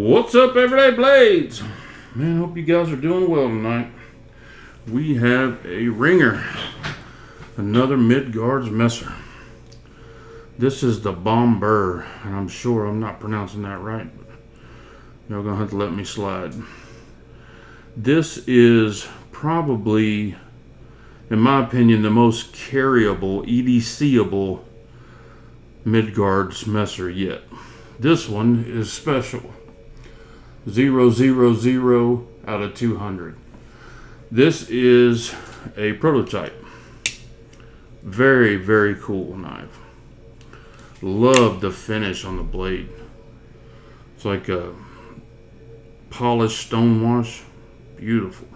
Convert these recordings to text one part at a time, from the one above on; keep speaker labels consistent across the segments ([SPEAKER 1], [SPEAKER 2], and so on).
[SPEAKER 1] What's up, Everyday Blades? Man, hope you guys are doing well tonight. We have a ringer, another Midgards-Messer. This is the Bombur, and I'm sure I'm not pronouncing that right, but y'all gonna have to let me slide. This is probably, in my opinion, the most carryable, EDC-able Midgards-Messer yet. This one is special. 000 out of 200. This is a prototype. Very, very cool knife. Love the finish on the blade. It's like a polished stonewash. Beautiful.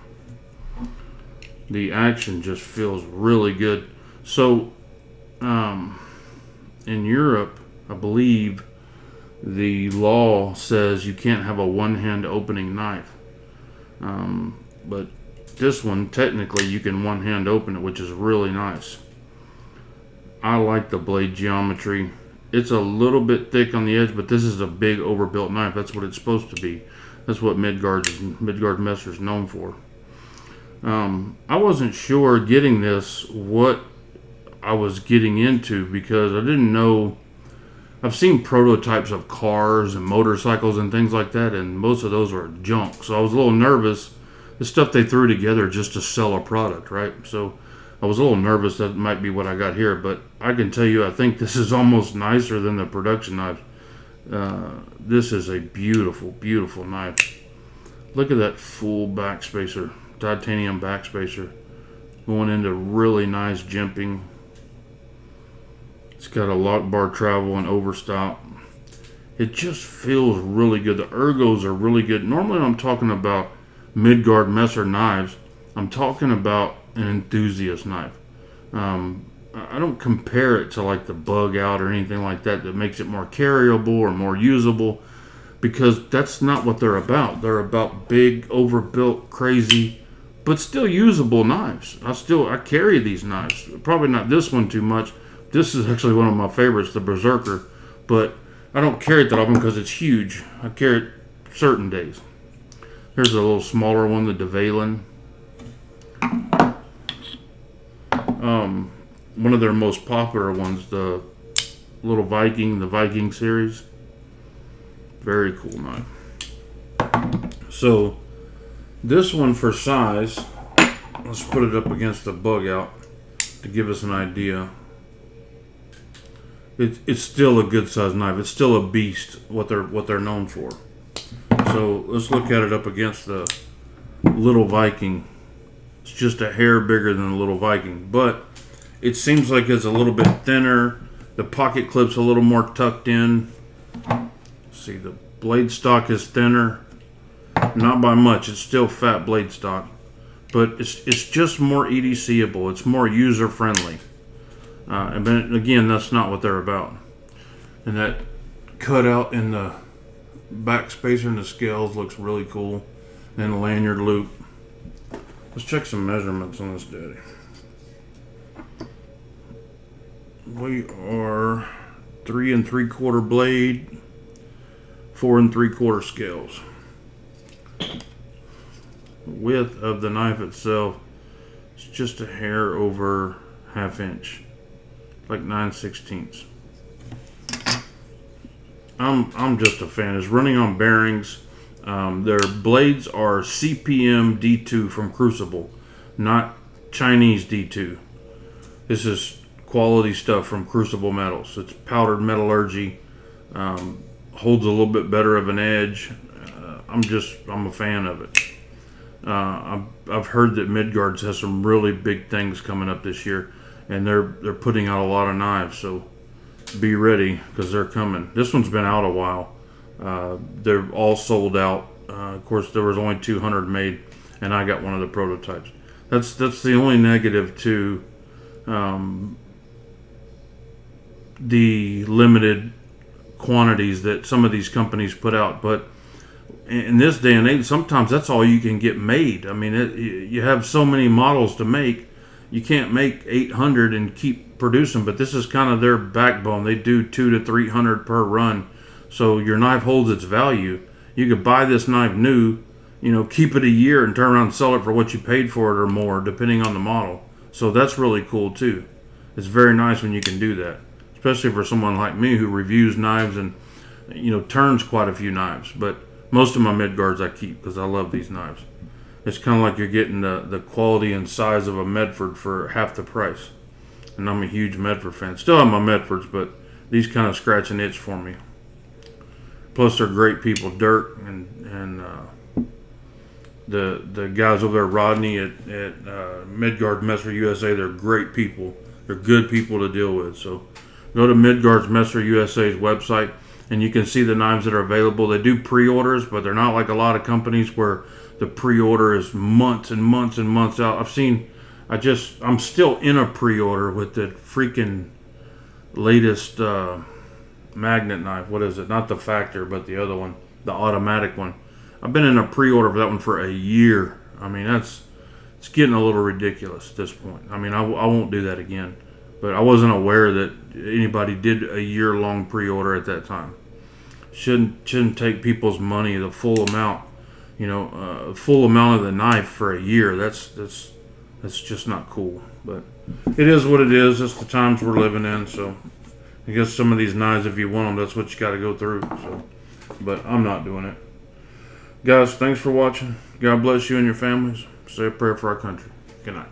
[SPEAKER 1] The action just feels really good. So, in Europe, I believe the law says you can't have a one-hand opening knife. But this one, technically, you can one-hand open it, which is really nice. I like the blade geometry. It's a little bit thick on the edge, but this is a big overbuilt knife. That's what it's supposed to be. That's what Midgards-Messer is known for. I wasn't sure getting this what I was getting into because I didn't know. I've seen prototypes of cars and motorcycles and things like that, and most of those were junk. So I was a little nervous. The stuff they threw together just to sell a product, right? So I was a little nervous that might be what I got here, but I can tell you I think this is almost nicer than the production knife. This is a beautiful, beautiful knife. Look at that full backspacer, titanium backspacer, going into really nice jimping. It's got a lock bar travel and overstop. It just feels really good. The ergos are really good. Normally when I'm talking about Midgard-Messer knives, I'm talking about an enthusiast knife. I don't compare it to like the Bug Out or anything like that makes it more carryable or more usable, because that's not what they're about. They're about big, overbuilt, crazy, but still usable knives. I carry these knives. Probably not this one too much. This is actually one of my favorites, the Berserker, but I don't carry it that often because it's huge. I carry it certain days. Here's a little smaller one, the Devalen. One of their most popular ones, the little Viking, the Viking series. Very cool knife. So, this one for size, let's put it up against the Bug Out to give us an idea. It's still a good size knife. It's still a beast, what they're known for. So let's look at it up against the Little Viking. It's just a hair bigger than the Little Viking, but it seems like it's a little bit thinner. The pocket clip's a little more tucked in. See, the blade stock is thinner, not by much. It's still fat blade stock, but it's just more EDC-able. It's more user friendly. And then again, that's not what they're about. And that cutout in the back spacer and the scales looks really cool. And the lanyard loop. Let's check some measurements on this daddy. We are 3 3/4 blade, 4 3/4 scales. Width of the knife itself is just a hair over ½ inch. Like 9/16. I'm just a fan. It's running on bearings. Their blades are CPM D2 from Crucible, not Chinese D2. This is quality stuff from Crucible Metals. It's powdered metallurgy. Holds a little bit better of an edge. I'm a fan of it. I've heard that Midgards has some really big things coming up this year. And they're putting out a lot of knives, so be ready because they're coming. This one's been out a while. They're all sold out. Of course, there was only 200 made, and I got one of the prototypes. That's the only negative to the limited quantities that some of these companies put out. But in this day and age, sometimes that's all you can get made. I mean, you have so many models to make. You can't make 800 and keep producing, but this is kind of their backbone. They do 200 to 300 per run, so your knife holds its value. you could buy this knife new, keep it a year and turn around and sell it for what you paid for it or more, depending on the model. So that's really cool too. It's very nice when you can do that, especially for someone like me who reviews knives and turns quite a few knives. But most of my Midgards I keep because I love these knives. It's kind of like you're getting the quality and size of a Medford for half the price. And I'm a huge Medford fan. Still have my Medfords, but these kind of scratch an itch for me. Plus, they're great people. Dirk and the guys over there, Rodney at Midgards-Messer USA, they're great people. They're good people to deal with. So go to Midgards-Messer USA's website, and you can see the knives that are available. They do pre-orders, but they're not like a lot of companies where the pre-order is months and months and months out. I'm still in a pre-order with the freaking latest magnet knife. What is it? Not the Factor, but the other one, the automatic one. I've been in a pre-order for that one for a year. I mean, it's getting a little ridiculous at this point. I mean, I won't do that again. But I wasn't aware that anybody did a year-long pre-order at that time. Shouldn't take people's money, the full amount, full amount of the knife for a year. That's just not cool. But it is what it is. It's the times we're living in. So I guess some of these knives, if you want them, that's what you got to go through. So, but I'm not doing it. Guys, thanks for watching. God bless you and your families. Say a prayer for our country. Good night.